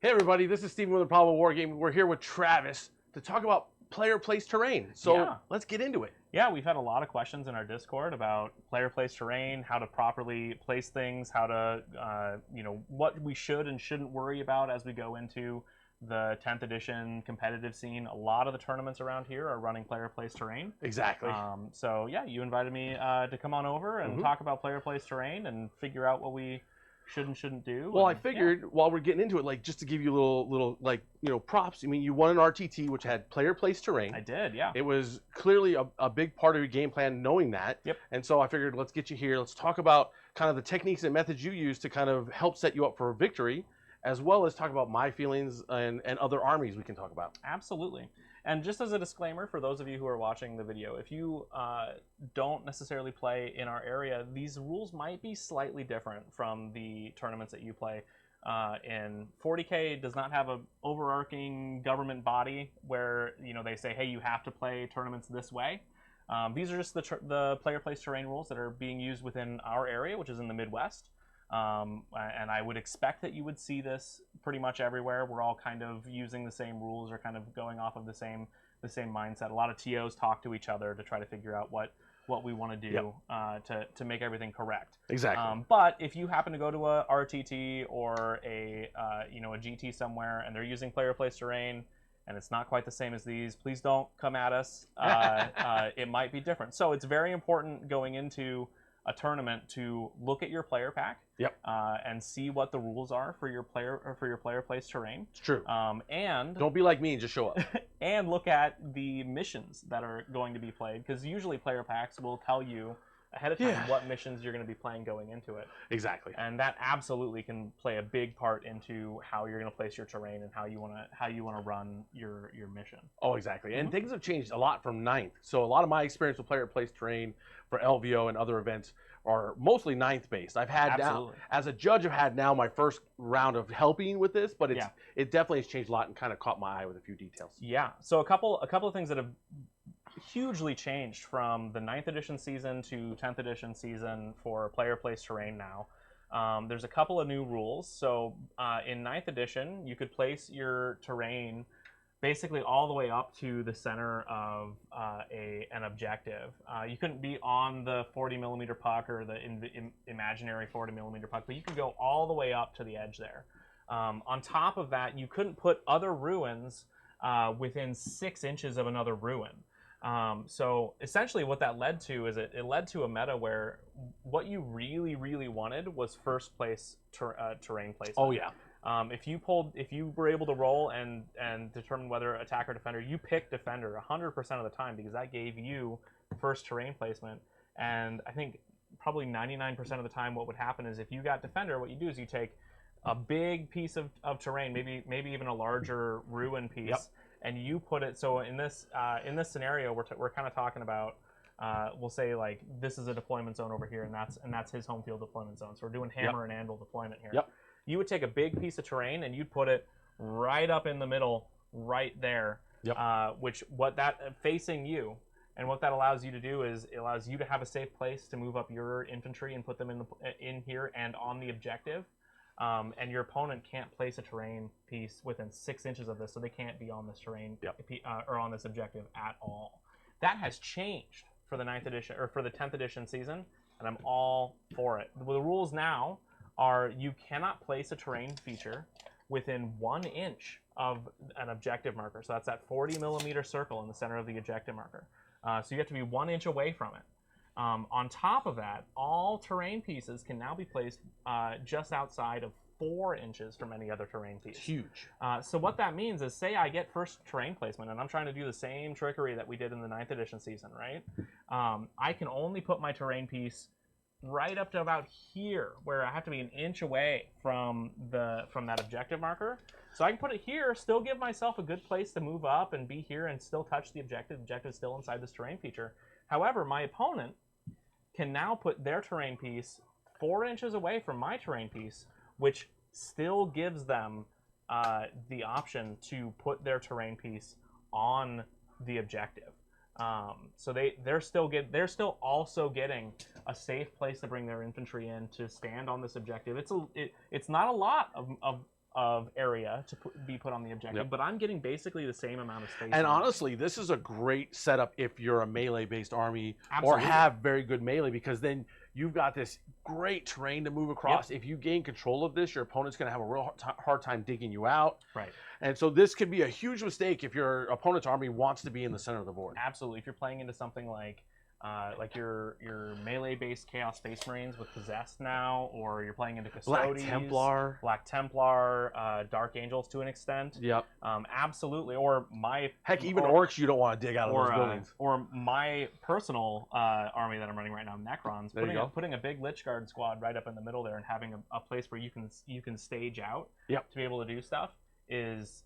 Hey everybody, this is Steven with Improbable Wargaming. We're here with Travis to talk about player place terrain. So let's get into it. Yeah, we've had a lot of questions in our Discord about player place terrain, how to properly place things, how to, what we should and shouldn't worry about as we go into the 10th edition competitive scene. A lot of the tournaments around here are running player place terrain. Exactly. So yeah, you invited me to come on over and talk about player place terrain and figure out what we should and shouldn't do. Well, I figured while we're getting into it, like just to give you a little props. I mean, you won an RTT which had player place terrain. I did, yeah. It was clearly a big part of your game plan, knowing that. Yep. And so I figured, let's get you here. Let's talk about kind of the techniques and methods you use to kind of help set you up for a victory, as well as talk about my feelings and other armies we can talk about. Absolutely. And just as a disclaimer for those of you who are watching the video, if you don't necessarily play in our area, these rules might be slightly different from the tournaments that you play. In 40K does not have an overarching government body where they say, hey, you have to play tournaments this way. These are just the player place terrain rules that are being used within our area, which is in the Midwest. And I would expect that you would see this pretty much everywhere. We're all kind of using the same rules or kind of going off of the same mindset. A lot of TOs talk to each other to try to figure out what we want to do to make everything correct. Exactly. But if you happen to go to a RTT or a GT somewhere and they're using player place terrain and it's not quite the same as these, please don't come at us. It might be different. So it's very important going into a tournament to look at your player pack and see what the rules are for your player place terrain. It's true. And don't be like me and just show up. And look at the missions that are going to be played, because usually player packs will tell you ahead of time what missions you're going to be playing going into it. Exactly. And that absolutely can play a big part into how you're going to place your terrain and how you want to run your mission. Oh, exactly. And things have changed a lot from 9th. So a lot of my experience with player place terrain for LVO and other events are mostly 9th based. I've had now, as a judge, I've had now my first round of helping with this, but it definitely has changed a lot and kind of caught my eye with a few details. Yeah. So a couple of things that have hugely changed from the 9th edition season to 10th edition season for player place terrain now. There's a couple of new rules. So in 9th edition, you could place your terrain basically all the way up to the center of an objective. You couldn't be on the 40mm puck or the imaginary 40mm puck, but you could go all the way up to the edge there. On top of that, you couldn't put other ruins within 6 inches of another ruin. So essentially what that led to is it led to a meta where what you really, really wanted was first place terrain placement. Oh yeah. If you were able to roll and determine whether attacker or defender, you picked defender 100% of the time, because that gave you first terrain placement. And I think probably 99% of the time what would happen is if you got defender, what you do is you take a big piece of terrain, maybe even a larger ruin piece, and you put it. So in this scenario, we're kind of talking about, we'll say like this is a deployment zone over here, and that's his home field deployment zone. So we're doing hammer and anvil deployment here. You would take a big piece of terrain and you'd put it right up in the middle, right there, facing you. And what that allows you to do is it allows you to have a safe place to move up your infantry and put them in here and on the objective. And your opponent can't place a terrain piece within 6 inches of this, so they can't be on this terrain or on this objective at all. That has changed for the 9th edition or for the 10th edition season, and I'm all for it. The rules now are you cannot place a terrain feature within 1 inch of an objective marker. So that's that 40mm circle in the center of the objective marker. So you have to be 1 inch away from it. On top of that, all terrain pieces can now be placed just outside of 4 inches from any other terrain piece. It's huge. So what that means is, say I get first terrain placement, and I'm trying to do the same trickery that we did in the 9th edition season, right? I can only put my terrain piece right up to about here, where I have to be 1 inch away from that objective marker. So I can put it here, still give myself a good place to move up and be here and still touch the objective. The objective is still inside this terrain feature. However, my opponent can now put their terrain piece 4 inches away from my terrain piece, which still gives them the option to put their terrain piece on the objective. So they're still also getting a safe place to bring their infantry in to stand on this objective. It's not a lot area to be put on the objective, but I'm getting basically the same amount of space. And honestly, this is a great setup if you're a melee-based army Absolutely. or have very good melee, because then you've got this great terrain to move across. If you gain control of this, your opponent's going to have a real hard time digging you out. Right. And so this could be a huge mistake if your opponent's army wants to be in the center of the board. Absolutely. If you're playing into something like your melee-based Chaos Space Marines with Possessed now, or you're playing into Custodies, Black Templar, Dark Angels to an extent. Yep. Absolutely. Or even Orcs you don't want to dig out of those buildings. Or my personal army that I'm running right now, Necrons, putting a big Lich Guard squad right up in the middle there and having a place where you can stage out to be able to do stuff is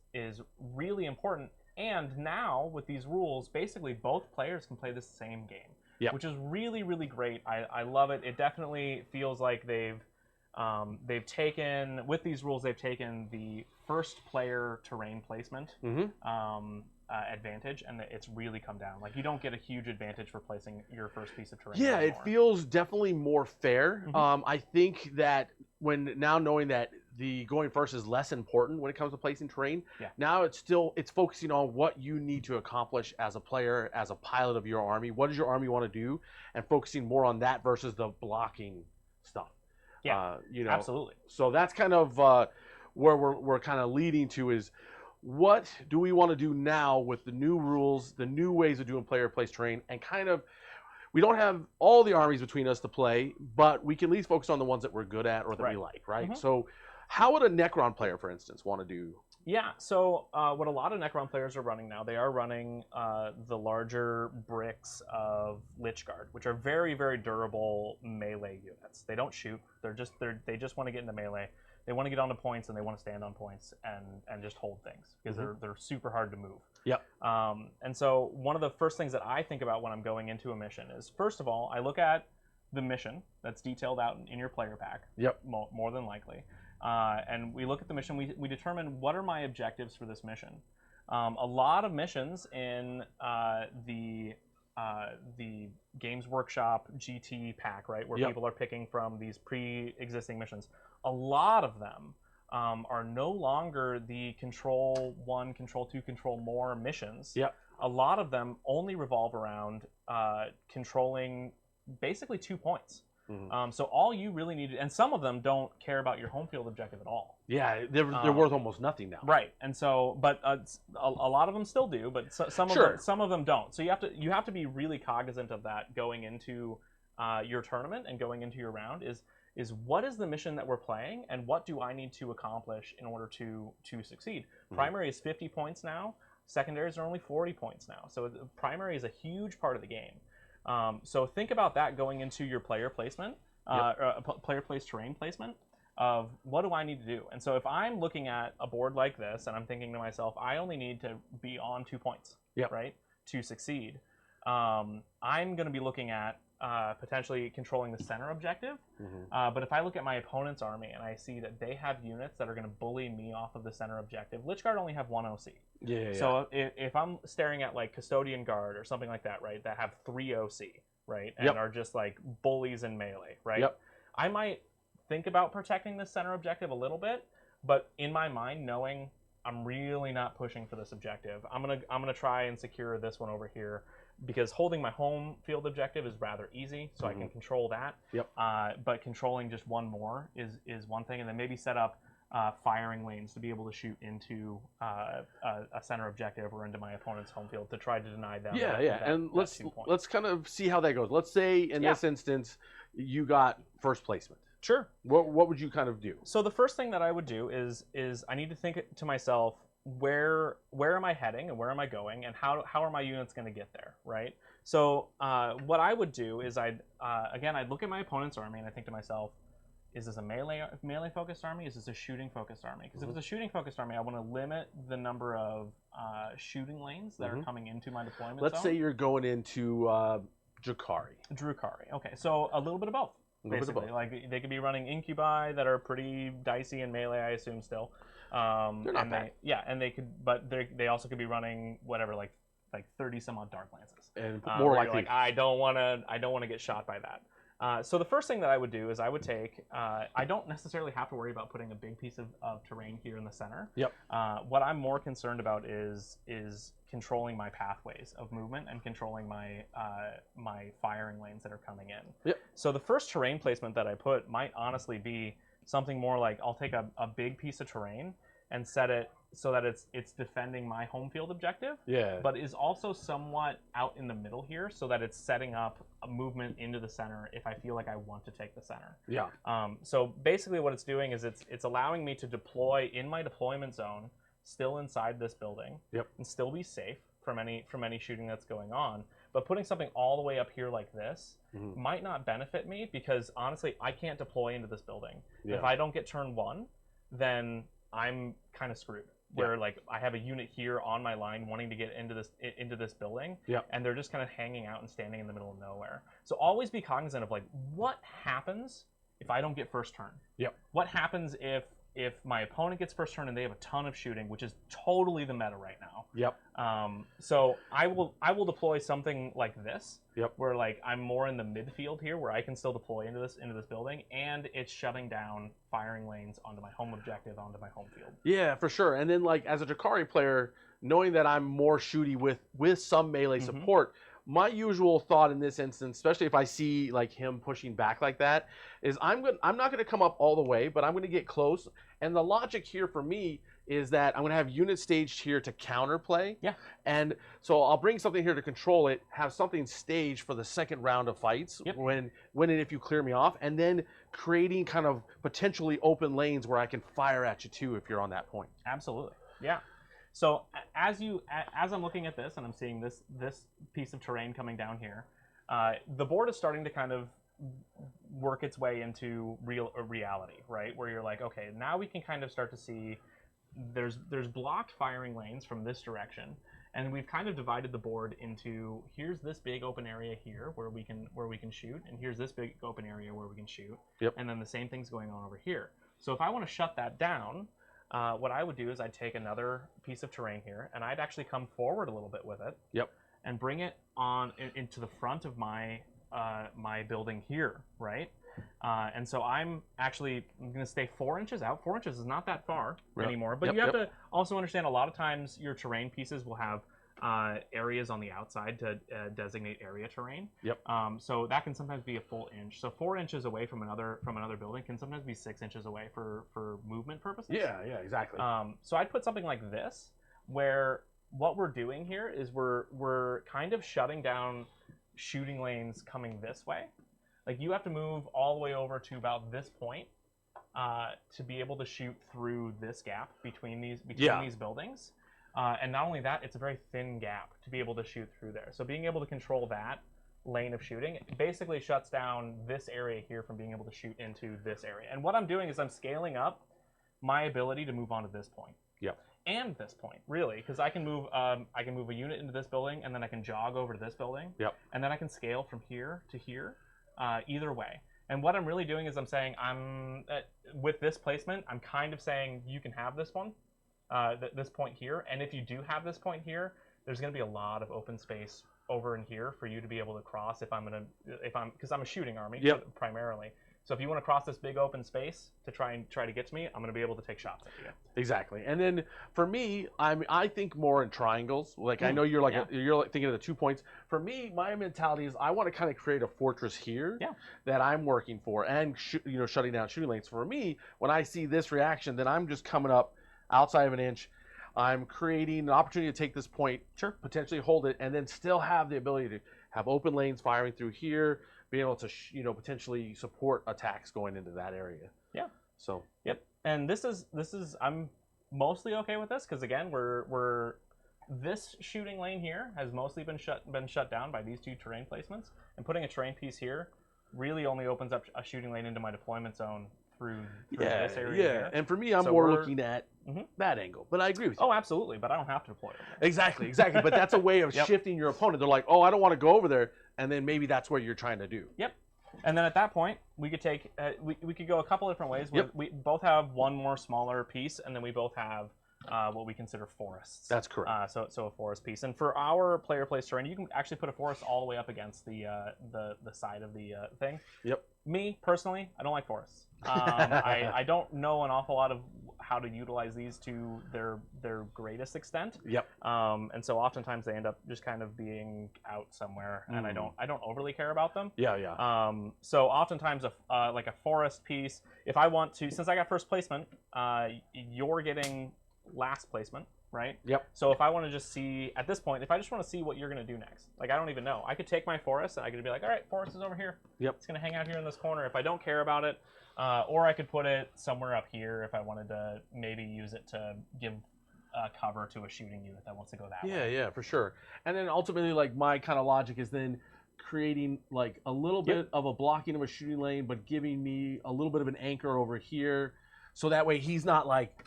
really important. And now with these rules, basically both players can play the same game. Which is really, really great. I love it. It definitely feels like they've taken, with these rules, they've taken the first player terrain placement advantage, and it's really come down. Like, you don't get a huge advantage for placing your first piece of terrain anymore. It feels definitely more fair. I think that now knowing that the going first is less important when it comes to placing terrain. Now it's focusing on what you need to accomplish as a player, as a pilot of your army. What does your army want to do? And focusing more on that versus the blocking stuff. Absolutely. So that's kind of where we're kind of leading to is, what do we want to do now with the new rules, the new ways of doing player place terrain, and kind of, we don't have all the armies between us to play, but we can at least focus on the ones that we're good at or that we like, right? So how would a Necron player, for instance, want to do? So what a lot of Necron players are running now, they are running the larger bricks of Lich Guard, which are very, very durable melee units. They don't shoot. They just want to get into melee. They want to get onto points, and they want to stand on points and just hold things, because they're super hard to move. And so one of the first things that I think about when I'm going into a mission is, first of all, I look at the mission that's detailed out in your player pack. More than likely. And we look at the mission, we determine what are my objectives for this mission. A lot of missions in the Games Workshop GT pack, right, where people are picking from these pre-existing missions, a lot of them are no longer the Control 1, Control 2, Control More missions. A lot of them only revolve around controlling basically 2 points. So all you really need, and some of them don't care about your home field objective at all. They're worth almost nothing now. Right, and so, but a lot of them still do, but some of them don't. So you have to be really cognizant of that going into your tournament and going into your round. Is what is the mission that we're playing, and what do I need to accomplish in order to succeed? Primary is 50 points now. Secondaries are only 40 points now. So primary is a huge part of the game. So think about that going into your player placement, player place terrain placement of what do I need to do. And so if I'm looking at a board like this and I'm thinking to myself, I only need to be on 2 points, right, to succeed. I'm going to be looking at potentially controlling the center objective. But if I look at my opponent's army and I see that they have units that are going to bully me off of the center objective, Lich Guard only have 1 OC. So if I'm staring at like Custodian Guard or something like that, right, that have 3 OC, right, and are just like bullies in melee, right, I might think about protecting the center objective a little bit, but in my mind, knowing I'm really not pushing for this objective, I'm gonna try and secure this one over here, because holding my home field objective is rather easy, so I can control that. But controlling just one more is one thing, and then maybe set up firing lanes to be able to shoot into a center objective or into my opponent's home field to try to deny them. And let's kind of see how that goes. Let's say in this instance you got first placement. Sure. What would you kind of do? So the first thing that I would do is I need to think to myself, where am I heading and where am I going, and how are my units going to get there, right? So what I would do is I'd look at my opponent's army and I think to myself, is this a melee focused army? Is this a shooting focused army? Because if it's a shooting focused army, I want to limit the number of shooting lanes that are coming into my deployment Let's zone. say you're going into Drukhari. Okay, so a little bit of both. Basically, like they could be running incubi that are pretty dicey in melee, I assume still. They're not bad. And they could, but they also could be running whatever, like 30 some odd dark lances. And more likely, like, I don't want to get shot by that. So the first thing that I would do is I would take, I don't necessarily have to worry about putting a big piece of terrain here in the center. Yep. What I'm more concerned about is controlling my pathways of movement and controlling my my firing lanes that are coming in. Yep. So the first terrain placement that I put might honestly be something more like I'll take a big piece of terrain and set it so that it's defending my home field objective, Yeah. but is also somewhat out in the middle here so that it's setting up a movement into the center if I feel like I want to take the center. Yeah. So basically what it's doing is it's allowing me to deploy in my deployment zone still inside this building. Yep. And still be safe from any shooting that's going on. But putting something all the way up here like this might not benefit me because honestly I can't deploy into this building. Yeah. If I don't get turn 1, then I'm kind of screwed. Where like I have a unit here on my line wanting to get into this building, and they're just kind of hanging out and standing in the middle of nowhere. So always be cognizant of like what happens if I don't get first turn. Yep. What happens if my opponent gets first turn and they have a ton of shooting, which is totally the meta right now. Yep. So I will deploy something like this. Yep. Where like I'm more in the midfield here, where I can still deploy into this building, and it's shutting down firing lanes onto my home objective, onto my home field. Yeah, for sure. And then like as a Drakari player, knowing that I'm more shooty with some melee support, my usual thought in this instance, especially if I see like him pushing back like that, is I'm not going to come up all the way, but I'm going to get close. And the logic here for me is that I'm going to have units staged here to counterplay. Yeah. And so I'll bring something here to control it, have something staged for the second round of fights when and if you clear me off, and then creating kind of potentially open lanes where I can fire at you too if you're on that point. Absolutely. Yeah. So as I'm looking at this and I'm seeing this piece of terrain coming down here, the board is starting to kind of work its way into reality, right? Where you're like, okay, now we can kind of start to see there's blocked firing lanes from this direction, and we've kind of divided the board into here's this big open area here where we can shoot, and here's this big open area where we can shoot, and then the same thing's going on over here. So if I want to shut that down, what I would do is I'd take another piece of terrain here, and I'd actually come forward a little bit with it, and bring it on into the front of my my building here, right? And so I'm going to stay 4 inches out. 4 inches is not that far anymore, but you have to also understand a lot of times your terrain pieces will have areas on the outside to designate area terrain. So that can sometimes be a full inch. So 4 inches away from another building can sometimes be 6 inches away for movement purposes. Yeah, exactly. So I'd put something like this, where what we're doing here is we're kind of shutting down shooting lanes coming this way. Like you have to move all the way over to about this point to be able to shoot through this gap between these buildings. And not only that, it's a very thin gap to be able to shoot through there. So being able to control that lane of shooting basically shuts down this area here from being able to shoot into this area. And what I'm doing is I'm scaling up my ability to move on to this point. And this point, really, because I can move a unit into this building, and then I can jog over to this building. And then I can scale from here to here, either way. And what I'm really doing is I'm saying with this placement, I'm kind of saying you can have this one, this point here, and if you do have this point here, there's going to be a lot of open space over in here for you to be able to cross because I'm a shooting army primarily. So if you want to cross this big open space to try to get to me, I'm going to be able to take shots at you. Exactly. And then for me, I think more in triangles. Like I know you're like you're thinking of the 2 points. For me, my mentality is I want to kind of create a fortress here that I'm working for, and shutting down shooting lanes. For me, when I see this reaction, then I'm just coming up outside of an inch. I'm creating an opportunity to take this point, potentially hold it, and then still have the ability to have open lanes firing through here, being able to potentially support attacks going into that area. So and this is I'm mostly okay with this because again we're this shooting lane here has mostly been shut down by these 2 terrain placements, and putting a terrain piece here really only opens up a shooting lane into my deployment zone through this area here. And for me, I'm more looking at that angle, but I agree with you. Oh, absolutely, but I don't have to deploy it. Exactly. But that's a way of shifting your opponent. They're like, oh, I don't want to go over there, and then maybe that's what you're trying to do. And then at that point, we could take we could go a couple different ways. We both have one more smaller piece, and then we both have what we consider forests. That's correct. So a forest piece. And for our player place terrain, you can actually put a forest all the way up against the side of the thing. Yep. Me personally, I don't like forests. I don't know an awful lot of how to utilize these to their greatest extent. Yep. And so oftentimes they end up just kind of being out somewhere, and I don't overly care about them. Yeah. So oftentimes like a forest piece, if I want to, since I got first placement, you're getting last placement, right? Yep. So if I want to just see, at this point, if I just want to see what you're going to do next, like I don't even know. I could take my forest and I could be like, all right, forest is over here. Yep. It's going to hang out here in this corner if I don't care about it. Or I could put it somewhere up here if I wanted to maybe use it to give cover to a shooting unit that wants to go that way. Yeah, for sure. And then ultimately, like, my kind of logic is then creating like a little bit of a blocking of a shooting lane, but giving me a little bit of an anchor over here, so that way he's not like,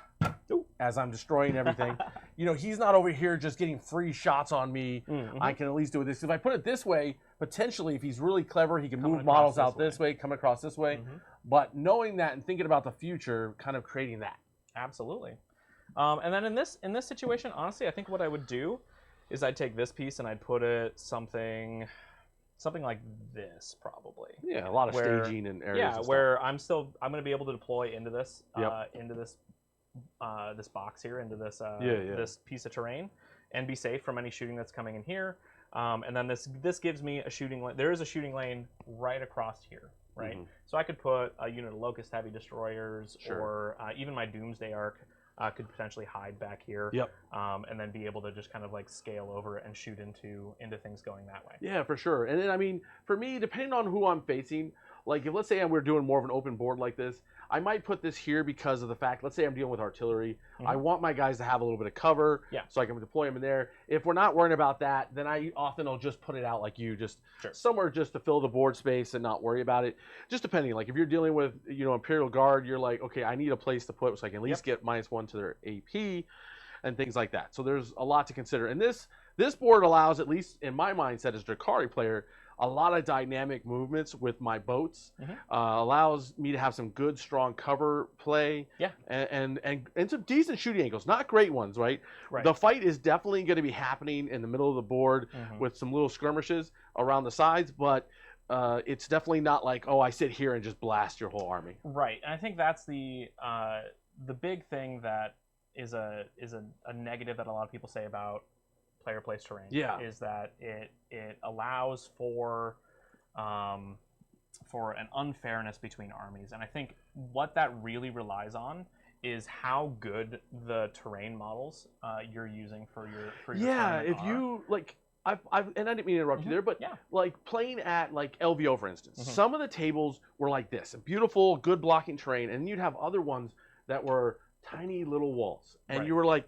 as I'm destroying everything, he's not over here just getting free shots on me. I can at least do this. If I put it this way, potentially, if he's really clever, he can move models out this way, come across this way. But knowing that and thinking about the future, kind of creating that. Absolutely. And then in this situation, honestly, I think what I would do is I'd take this piece and I'd put it something like this, probably. Yeah, a lot of staging and areas. Yeah, where I'm going to be able to deploy into this this box here, into this this piece of terrain, and be safe from any shooting that's coming in here. And then this gives me a shooting lane. There is a shooting lane right across here, right? So I could put a unit of Locust Heavy Destroyers, or even my Doomsday Arc could potentially hide back here. And then be able to just kind of like scale over and shoot into things going that way. Yeah, for sure. And then, I mean, for me, depending on who I'm facing, like if let's say we're doing more of an open board like this, I might put this here because of the fact, let's say I'm dealing with artillery. I want my guys to have a little bit of cover, so I can deploy them in there. If we're not worrying about that, then I often will just put it out like you, just somewhere just to fill the board space and not worry about it. Just depending, like if you're dealing with Imperial Guard, you're like, okay, I need a place to put so I can at least get -1 to their AP and things like that. So there's a lot to consider. And this board allows, at least in my mindset as a Drakari player, a lot of dynamic movements with my boats. Allows me to have some good, strong cover play. And some decent shooting angles. Not great ones, right? The fight is definitely going to be happening in the middle of the board with some little skirmishes around the sides, but it's definitely not like, oh, I sit here and just blast your whole army. Right, and I think that's the big thing that is a negative that a lot of people say about player place terrain. Is that it allows for an unfairness between armies, and I think what that really relies on is how good the terrain models you're using for your if you like. And I didn't mean to interrupt you there, but like playing at like LVO, for instance, some of the tables were like this, beautiful, good blocking terrain, and you'd have other ones that were tiny little walls, and you were like,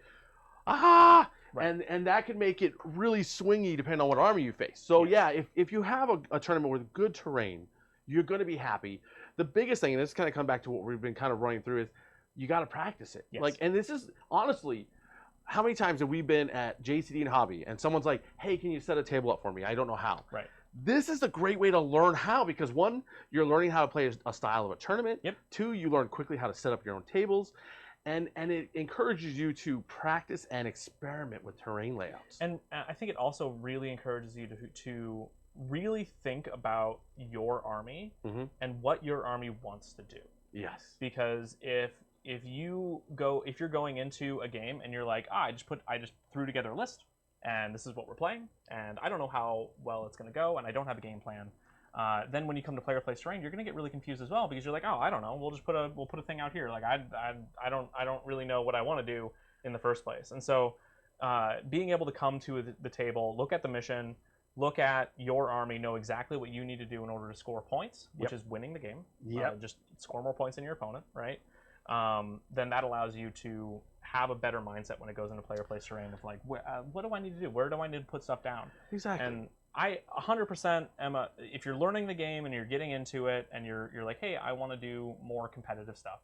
and that could make it really swingy depending on what army you face. So if you have a tournament with good terrain, you're going to be happy. The biggest thing, and this kind of come back to what we've been kind of running through, is you got to practice it. Like, and this is honestly, how many times have we been at JCD and Hobby and someone's like, hey, can you set a table up for me? I don't know how. This is a great way to learn how, because one, you're learning how to play a style of a tournament. Two, you learn quickly how to set up your own tables. And it encourages you to practice and experiment with terrain layouts. And I think it also really encourages you to really think about your army and what your army wants to do. Because if you're going into a game and you're like, I just threw together a list and this is what we're playing and I don't know how well it's going to go and I don't have a game plan. Then when you come to player place terrain, you're going to get really confused as well, because you're like, oh, I don't know, we'll put a thing out here. Like I don't really know what I want to do in the first place. And so being able to come to the table, look at the mission, look at your army, know exactly what you need to do in order to score points, which is winning the game. Just score more points than your opponent, right? Then that allows you to have a better mindset when it goes into player place terrain of like, what do I need to do? Where do I need to put stuff down? And I 100% am if you're learning the game and you're getting into it and you're like, hey, I want to do more competitive stuff.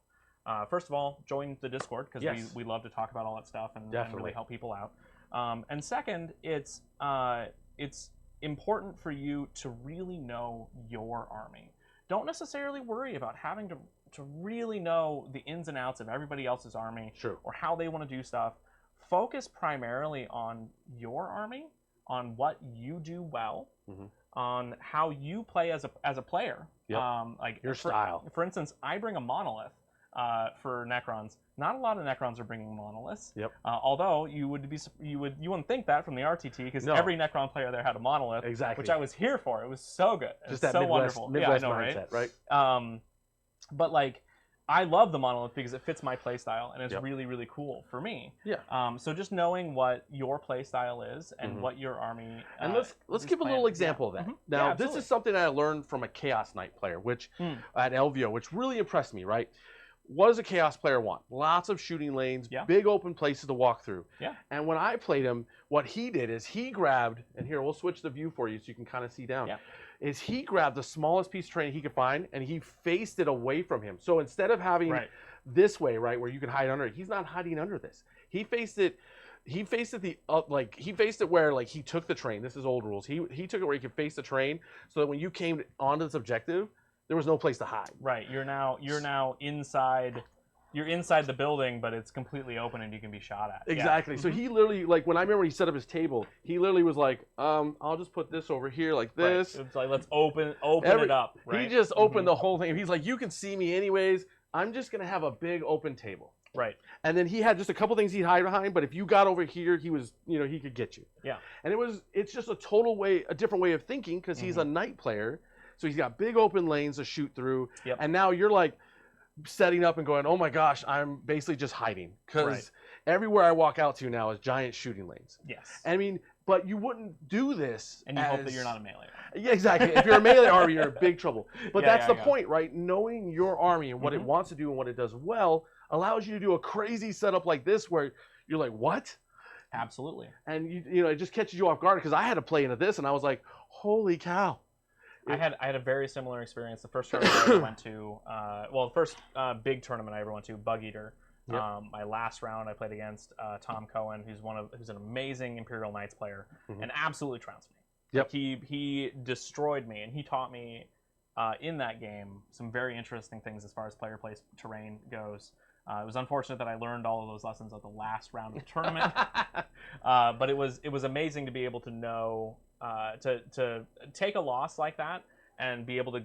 First of all, join the Discord, because we love to talk about all that stuff and really help people out. And second, it's important for you to really know your army. Don't necessarily worry about having to really know the ins and outs of everybody else's army or how they want to do stuff. focus primarily on your army, on what you do well, on how you play as a player. Yep. Like your style. For instance, I bring a monolith for Necrons. Not a lot of Necrons are bringing monoliths. Yep. Although you wouldn't think that from the RTT, because every Necron player there had a monolith. Exactly. Which I was here for. It was so good. Just that so wonderful. Midwest I know, mindset, right? But like, I love the monolith because it fits my play style, and it's really, really cool for me. Yeah. So just knowing what your play style is and what your army and let's give a little example of that. Now, this is something I learned from a Chaos Knight player, which at LVO, which really impressed me. Right. What does a Chaos player want? Lots of shooting lanes, big open places to walk through. Yeah. And when I played him, what he did is he grabbed, and here, we'll switch the view for you so you can kind of see down. Yeah. Is he grabbed the smallest piece of terrain he could find, and he faced it away from him. So instead of having this way, right, where you can hide under it, he's not hiding under this. He faced it. He faced it he faced it where like he took the terrain. This is old rules. He took it where he could face the terrain, so that when you came onto this objective, there was no place to hide. Right. You're now inside. You're inside the building, but it's completely open and you can be shot at. Exactly. Yeah. So he literally, like, when I remember he set up his table, he literally was like, I'll just put this over here like this. Right. It's like, let's open it up. Right? He just opened the whole thing. He's like, you can see me anyways. I'm just going to have a big open table. Right. And then he had just a couple things he'd hide behind, but if you got over here, he was, he could get you. Yeah. And it's just a different way of thinking, because he's a knight player. So he's got big open lanes to shoot through. Yep. And now you're like setting up and going, oh my gosh, I'm basically just hiding. Because everywhere I walk out to now is giant shooting lanes. Yes. I mean, but you wouldn't do this. And you hope that you're not a melee army. Yeah, exactly. If you're a melee army, you're in big trouble. But that's the point, right? Knowing your army and what it wants to do and what it does well allows you to do a crazy setup like this where you're like, what? Absolutely. And it just catches you off guard, because I had to play into this and I was like, holy cow. I had a very similar experience. The first tournament I ever went to, the first big tournament I ever went to, Bug Eater. Yep. My last round I played against Tom Cohen, who's an amazing Imperial Knights player, and absolutely trounced me. Yep. Like he destroyed me, and he taught me in that game some very interesting things as far as player place terrain goes. It was unfortunate that I learned all of those lessons at the last round of the tournament, but it was amazing to be able to know. To take a loss like that and be able to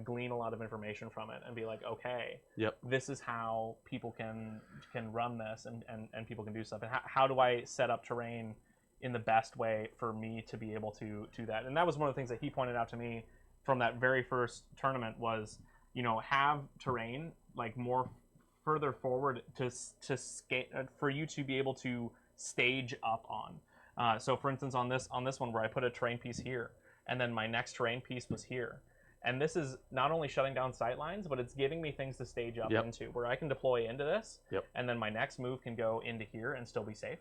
glean a lot of information from it and be like, okay, this is how people can run this and people can do stuff. And how do I set up terrain in the best way for me to be able to do that? And that was one of the things that he pointed out to me from that very first tournament was, have terrain like more further forward to for you to be able to stage up on. So for instance, on this one where I put a terrain piece here, and then my next terrain piece was here. And this is not only shutting down sight lines, but it's giving me things to stage up into, where I can deploy into this, and then my next move can go into here and still be safe.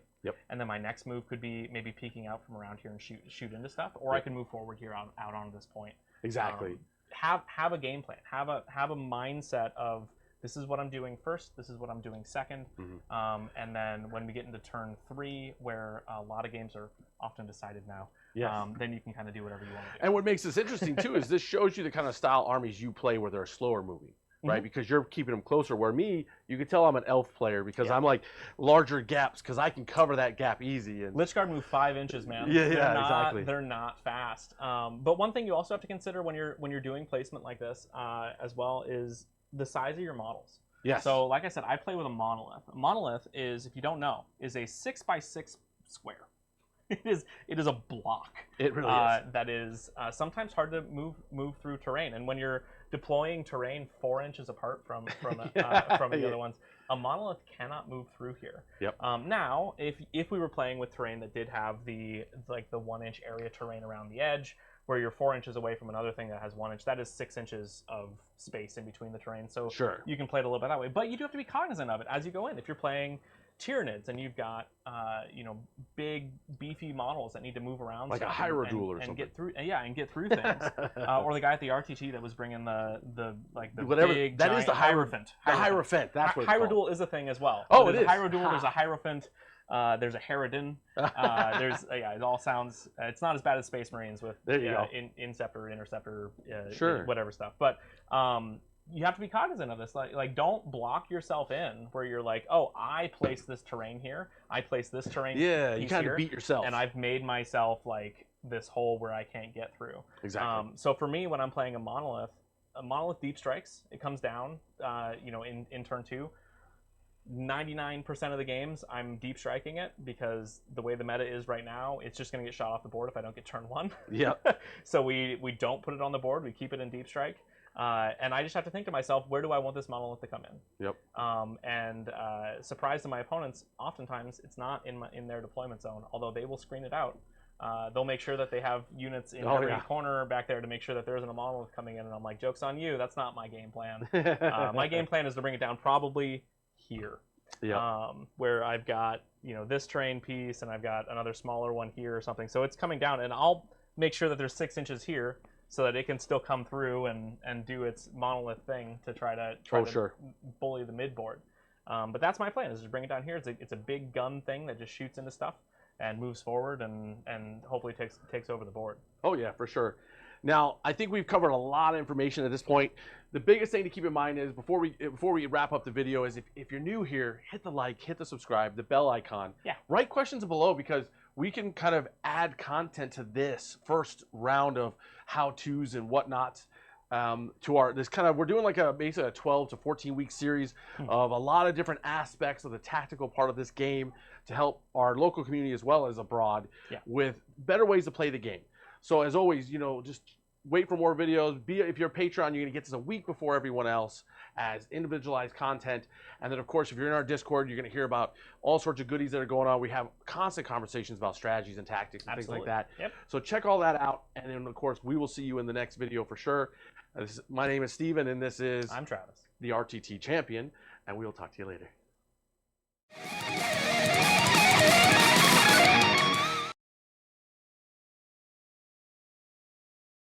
And then my next move could be maybe peeking out from around here and shoot into stuff, or I can move forward here out onto this point. Exactly. Have a game plan. Have a mindset of, this is what I'm doing first, this is what I'm doing second, and then when we get into turn 3, where a lot of games are often decided now, then you can kind of do whatever you want to do. And what makes this interesting, too, is this shows you the kind of style armies you play where they're slower moving, right? Because you're keeping them closer, where me, you can tell I'm an elf player because I'm like larger gaps, because I can cover that gap easy. And Lich Guard move 5 inches, man. Exactly. They're not fast. But one thing you also have to consider when you're doing placement like this as well is the size of your models. Yes. So, like I said, I play with a monolith. A monolith is, if you don't know, is a 6x6 square. It is a block. It really is. That is sometimes hard to move through terrain. And when you're deploying terrain 4 inches apart from the other ones, a monolith cannot move through here. Now, if we were playing with terrain that did have the 1 inch area terrain around the edge, where you're 4 inches away from another thing that has 1 inch, that is 6 inches of space in between the terrain. So you can play it a little bit that way. But you do have to be cognizant of it as you go in. If you're playing Tyranids and you've got big beefy models that need to move around, like a Hyrule or something, get through things, or the guy at the RTT that was bringing the whatever big that is the Hierophant. The Hierophant. That's what it's called. Hyrule is a thing as well. Oh, there's it is. A Hierodual. There's a Hierophant. There's a Harridan. It all sounds. It's not as bad as Space Marines with there you go. Inceptor, Interceptor, sure, whatever stuff. But you have to be cognizant of this. Like don't block yourself in where you're like, oh, I place this terrain here, I place this terrain. Yeah, you piece kind of here, beat yourself. and I've made myself like this hole where I can't get through. Exactly. So for me, when I'm playing a monolith deep strikes. It comes down, in turn 2. 99% of the games, I'm deep striking it because the way the meta is right now, it's just going to get shot off the board if I don't get turn 1. Yeah. So we don't put it on the board. We keep it in deep strike. And I just have to think to myself, where do I want this monolith to come in? Yep. And surprise to my opponents, oftentimes it's not in their deployment zone, although they will screen it out. They'll make sure that they have units in every corner back there to make sure that there isn't a monolith coming in. And I'm like, joke's on you. That's not my game plan. My game plan is to bring it down probably here. Yeah. Where I've got, this terrain piece and I've got another smaller one here or something. So it's coming down, and I'll make sure that there's 6 inches here so that it can still come through and do its monolith thing to try to bully the mid board. But that's my plan, is to bring it down here. It's a big gun thing that just shoots into stuff and moves forward and hopefully takes over the board. Oh yeah, for sure. Now, I think we've covered a lot of information at this point. The biggest thing to keep in mind is before we wrap up the video is if you're new here, hit the like, hit the subscribe, the bell icon. Yeah. Write questions below, because we can kind of add content to this first round of how-tos and whatnots to we're doing like basically a 12 to 14 week series of a lot of different aspects of the tactical part of this game to help our local community as well as abroad with better ways to play the game. So as always, just wait for more videos. If you're a Patreon, you're going to get this a week before everyone else as individualized content. And then, of course, if you're in our Discord, you're going to hear about all sorts of goodies that are going on. We have constant conversations about strategies and tactics and things like that. Yep. So check all that out. And then, of course, we will see you in the next video for sure. My name is Steven, and this is... I'm Travis. The RTT Champion, and we will talk to you later.